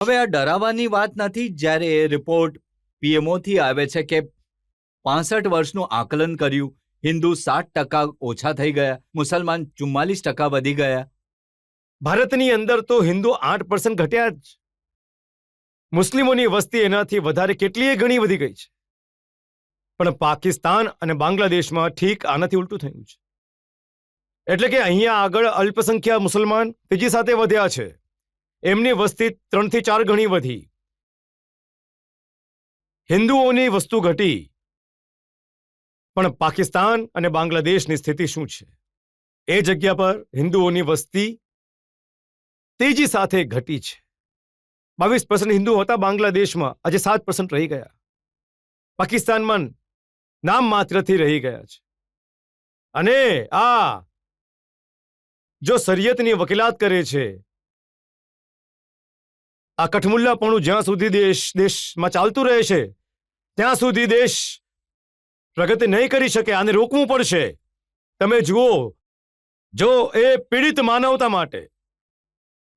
હવે આ ડરાવવાની વાત નથી જ્યારે એ રિપોર્ટ પીએમઓથી આવે છે કે 65 વર્ષનું આકલન કર્યું, હિન્દુ 7% ઓછા થઈ ગયા, મુસલમાન 44% વધી ગયા. ભારતની અંદર તો હિન્દુ 8% ઘટ્યા જ. મુસ્લિમોની વસ્તી એનાથી વધારે કેટલીય ગણી વધી ગઈ છે. પણ પાકિસ્તાન અને બાંગ્લાદેશમાં ઠીક આનાથી ઉલટું થયું છે. એટલે કે અહીંયા આગળ અલ્પસંખ્યા મુસલમાન તેજી સાથે વધ્યા છે. એમની વસ્તી 3 થી 4 ગણી વધી. હિન્દુઓની વસ્તુ ઘટી. પણ પાકિસ્તાન અને બાંગ્લાદેશની સ્થિતિ શું છે? એ જગ્યા પર હિન્દુઓની વસ્તી તેજી સાથે ઘટી છે. 22% હિન્દુ હતા બાંગ્લાદેશમાં, આજે 7% રહી ગયા. પાકિસ્તાનમાં નામ માત્રથી રહી ગયા છે. અને આ જો શરિયતની વકીલાત કરે છે, આ કઠમુલ્લાપણું જ્યાં સુધી દેશમાં ચાલતું રહે છે ત્યાં સુધી દેશ પ્રગતિ નહીં કરી શકે. આને રોકવું પડશે. તમે જુઓ, જો એ પીડિત માનવતા માટે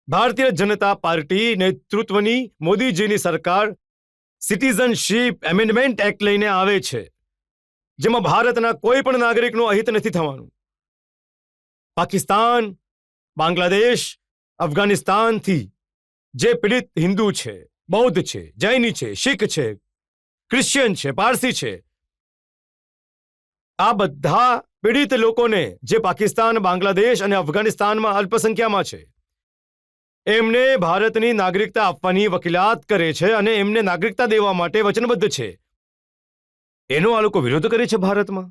ભારતીય જનતા પાર્ટી નેતૃત્વની મોદીજીની સરકાર સિટીઝનશીપ એમેન્ડમેન્ટ એક્ટ લઈને આવે છે, જેમાં ભારતના કોઈ પણ નાગરિકનું અહિત નથી થવાનું. પાકિસ્તાન, બાંગ્લાદેશ, અફઘાનિસ્તાનથી જે પીડિત હિન્દુ છે, બૌદ્ધ છે, જૈની છે, શીખ છે, ક્રિશ્ચિયન છે, પારસી છે, આ બધા પીડિત લોકોને જે પાકિસ્તાન, બાંગ્લાદેશ અને અફઘાનિસ્તાનમાં અલ્પસંખ્યામાં છે, એમને ભારતની નાગરિકતા આપવાની વકીલાત કરે છે અને એમને નાગરિકતા દેવા માટે વચનબદ્ધ છે. એનો આ લોકો વિરોધ કરે છે. ભારતમાં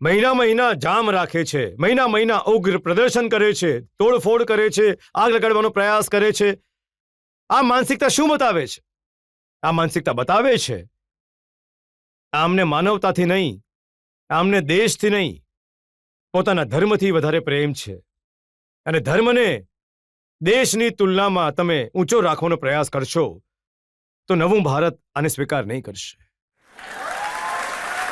મહિના જામ રાખે છે, મહિના ઉગ્ર પ્રદર્શન કરે છે, તોડફોડ કરે છે, આગ લગાડવાનો પ્રયાસ કરે છે. આ માનસિકતા શું બતાવે છે? આ માનસિકતા બતાવે છે આમને માનવતાથી નહીં, આમને દેશથી નહીં, પોતાના ધર્મથી વધારે પ્રેમ છે. અને ધર્મને દેશની તુલનામાં તમે ઊંચો રાખવાનો પ્રયાસ કરશો તો નવું ભારત આને સ્વીકાર નહીં કરશે.